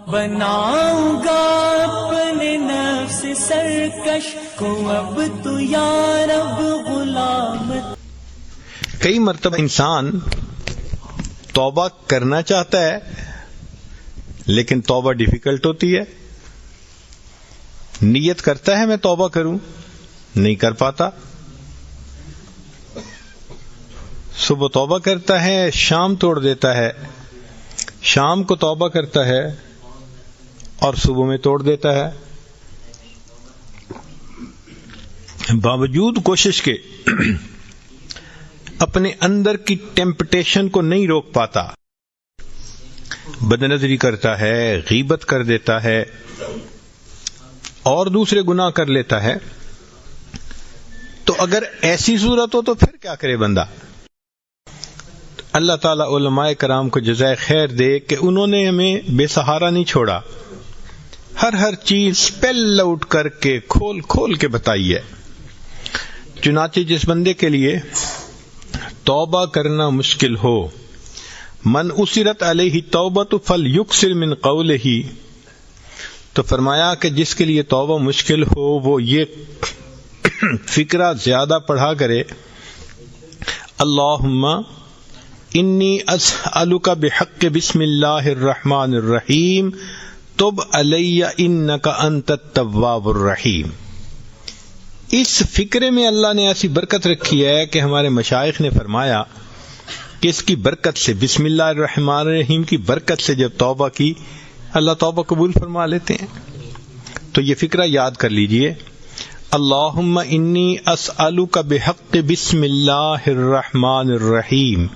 بناؤں گا اپنے نفس سرکش کو اب تو یا رب غلام. کئی مرتبہ انسان توبہ کرنا چاہتا ہے لیکن توبہ ڈیفیکلٹ ہوتی ہے. نیت کرتا ہے میں توبہ کروں، نہیں کر پاتا. صبح توبہ کرتا ہے، شام توڑ دیتا ہے. شام کو توبہ کرتا ہے اور صبح میں توڑ دیتا ہے. باوجود کوشش کے اپنے اندر کی ٹیمپٹیشن کو نہیں روک پاتا. بدنظری کرتا ہے، غیبت کر دیتا ہے اور دوسرے گناہ کر لیتا ہے. تو اگر ایسی صورت ہو تو پھر کیا کرے بندہ؟ اللہ تعالیٰ علماء کرام کو جزائے خیر دے کہ انہوں نے ہمیں بے سہارا نہیں چھوڑا. ہر چیز اسپیل آؤٹ کر کے کھول کھول کے بتائی ہے. چنانچہ جس بندے کے لیے توبہ کرنا مشکل ہو، من اسرت علیہ توبۃ فلیکثر من قولہ، تو فرمایا کہ جس کے لیے توبہ مشکل ہو وہ یہ فکرہ زیادہ پڑھا کرے، اللہم انی اسألک بحق بسم اللہ الرحمن الرحیم تب علی انک انت التواب الرحیم. اس فکرے میں اللہ نے ایسی برکت رکھی ہے کہ ہمارے مشائخ نے فرمایا کہ اس کی برکت سے، بسم اللہ الرحمن الرحیم کی برکت سے جب توبہ کی، اللہ توبہ قبول فرما لیتے ہیں. تو یہ فکرہ یاد کر لیجئے، اللہم انی اسألک بحق بسم اللہ الرحمن الرحیم.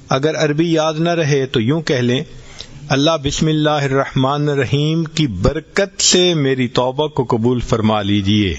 اگر عربی یاد نہ رہے تو یوں کہہ لیں، اللہ بسم اللہ الرحمن الرحیم کی برکت سے میری توبہ کو قبول فرما لیجئے.